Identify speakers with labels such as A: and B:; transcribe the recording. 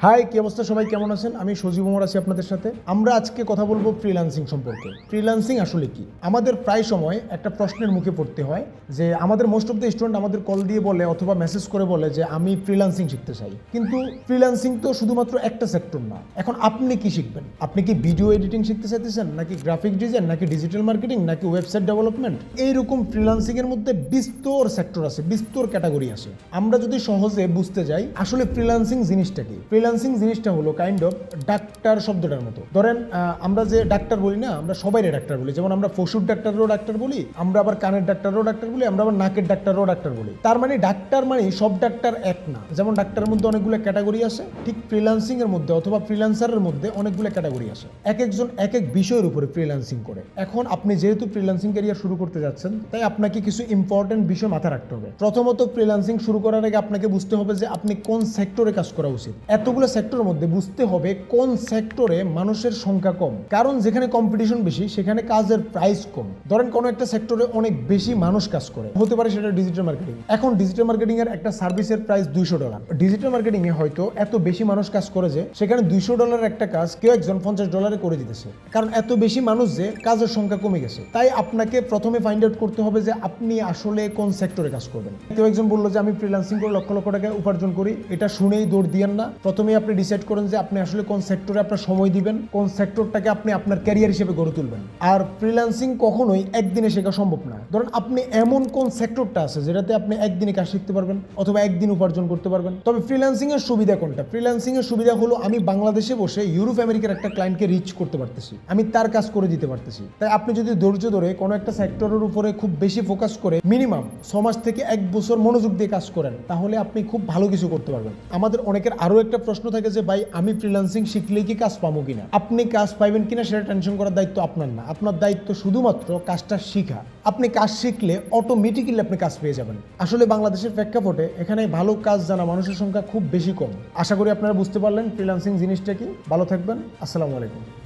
A: High, কি অবস্থা? সবাই কেমন আছেন? আমি সজীব ওমর আছি আপনাদের সাথে। আমরা আজকে কথা বলবো ফ্রিল্যান্সিং সম্পর্কে। ফ্রিল্যান্সিং আসলে কি? আমাদের প্রায় সময় একটা প্রশ্নের মুখে পড়তে হয় যে আমাদের মোস্ট অফ দ্য স্টুডেন্ট আমাদের কল দিয়ে বলে অথবা মেসেজ করে বলে যে আমি ফ্রিল্যান্সিং শিখতে চাই, কিন্তু ফ্রিল্যান্সিং তো শুধুমাত্র একটা সেক্টর না। এখন আপনি কি শিখবেন? আপনি কি ভিডিও এডিটিং শিখতে চাইতেছেন, নাকি গ্রাফিক ডিজাইন, নাকি ডিজিটাল মার্কেটিং, নাকি ওয়েবসাইট ডেভেলপমেন্ট? এইরকম ফ্রিল্যান্সিং এর মধ্যে বিস্তর সেক্টর আছে, বিস্তর ক্যাটাগরি আছে। আমরা যদি সহজে বুঝতে যাই আসলে ফ্রিল্যান্সিং জিনিসটা কি। ফ্রিল্যান্সিং জিনিসটা হলো কাইন্ড অফ ডাক্তার শব্দটার মতো। ধরেন আমরা যে ডাক্তার বলি না, আমরা সবাই ডাক্তার বলি। যেমন আমরা পশুর ডাক্তারও ডাক্তার বলি, আমরা আবার কানের ডাক্তারও ডাক্তার বলি, আমরা আবার নাকের ডাক্তারও ডাক্তার বলি। তার মানে ডাক্তার মানে সব ডাক্তার এক না। যেমন ডাক্তারের মধ্যে অনেকগুলো ক্যাটাগরি আছে, ঠিক ফ্রিল্যান্সিং এর মধ্যে অথবা ফ্রিল্যান্সারের মধ্যে অনেকগুলো ক্যাটাগরি আছে। এক একজন এক এক বিষয়ের উপরে ফ্রিল্যান্সিং করে। এখন আপনি যেহেতু ফ্রিল্যান্সিং ক্যারিয়ার শুরু করতে যাচ্ছেন, তাই আপনাকে কিছু ইম্পর্টেন্ট বিষয় মাথায় রাখতে হবে। প্রথমত, ফ্রিল্যান্সিং শুরু করার আগে আপনাকে বুঝতে হবে যে আপনি কোন সেক্টরে কাজ করা উচিত। এতগুলো সেক্টরের মধ্যে বুঝতে হবে কোন সেক্টরে মানুষের সংখ্যা কম, কারণ যেখানে কম্পিটিশন বেশি সেখানে কাজের প্রাইস কম। ধরেন কোনো একটা সেক্টরে অনেক বেশি মানুষ কাজ করে, হতে পারে সেটা ডিজিটাল মার্কেটিং। এখন ডিজিটাল মার্কেটিং এর একটা সার্ভিসের প্রাইস $200। ডিজিটাল মার্কেটিং এ হয়তো এত বেশি মানুষ কাজ করে যে সেখানে $200 একটা কাজ কেউ একজন $50 করে দিতেছে, কারণ এত বেশি মানুষ যে কাজের সংখ্যা কমে গেছে। তাই আপনাকে প্রথমে ফাইন্ড আউট করতে হবে যে আপনি আসলে কোন সেক্টরে কাজ করবেন। কেউ একজন বললো যে আমি ফ্রিল্যান্সিং করে লক্ষ লক্ষ টাকা উপার্জন করি, এটা শুনেই দৌড় দিয়েন না। প্রথমে আপনি ডিসাইড করেন যে আপনি আসলে কোন সেক্টরে আপনার সময় দিবেন, কোন সেক্টরটাকে আপনি আপনার ক্যারিয়ার হিসেবে গড়ে তুলবেন। আর ফ্রিল্যান্সিং কখনোই একদিনে শেখা সম্ভব না। ধরেন আপনি এমন কোন সেক্টরটা আছে যেটাতে আপনি একদিনে কাজ শিখতে পারবেন অথবা একদিন উপার্জন করতে পারবেন। তবে ফ্রিল্যান্সিং এর সুবিধা কোনটা? ফ্রিল্যান্সিং এর সুবিধা হলো আমি বাংলাদেশে বসে ইউরোপ আমেরিকার একটা ক্লায়েন্টকে রিচ করতে পারতেছি, আমি তার কাজ করে দিতে পারতেছি। তাই আপনি যদি ধৈর্য ধরে কোনো একটা সেক্টরের উপরে খুব বেশি ফোকাস করে মিনিমাম 6 মাস থেকে 1 বছর মনোযোগ দিয়ে কাজ করেন, তাহলে আপনি খুব ভালো কিছু করতে পারবেন। আমাদের অনেকের আরো একটা প্রশ্ন থাকে যে ভাই আমি ফ্রিল্যান্সিং শিখলেই কি কাজ পাবো কিনা? আপনি কাজ পাইবেন কিনা সেটা টেনশন করার দায়িত্ব আপনার না। আপনার দায়িত্ব শুধুমাত্র কাজটা শিখা। আপনি কাজ শিখলে অটোমেটিক্যালি আপনি কাজ পেয়ে যাবেন। আসলে বাংলাদেশের প্রেক্ষাপটে এখানে ভালো কাজ জানা মানুষের সংখ্যা খুব বেশি কম। আশা করি আপনারা বুঝতে পারলেন ফ্রিল্যান্সিং জিনিসটা কি। ভালো থাকবেন। আসসালামু আলাইকুম।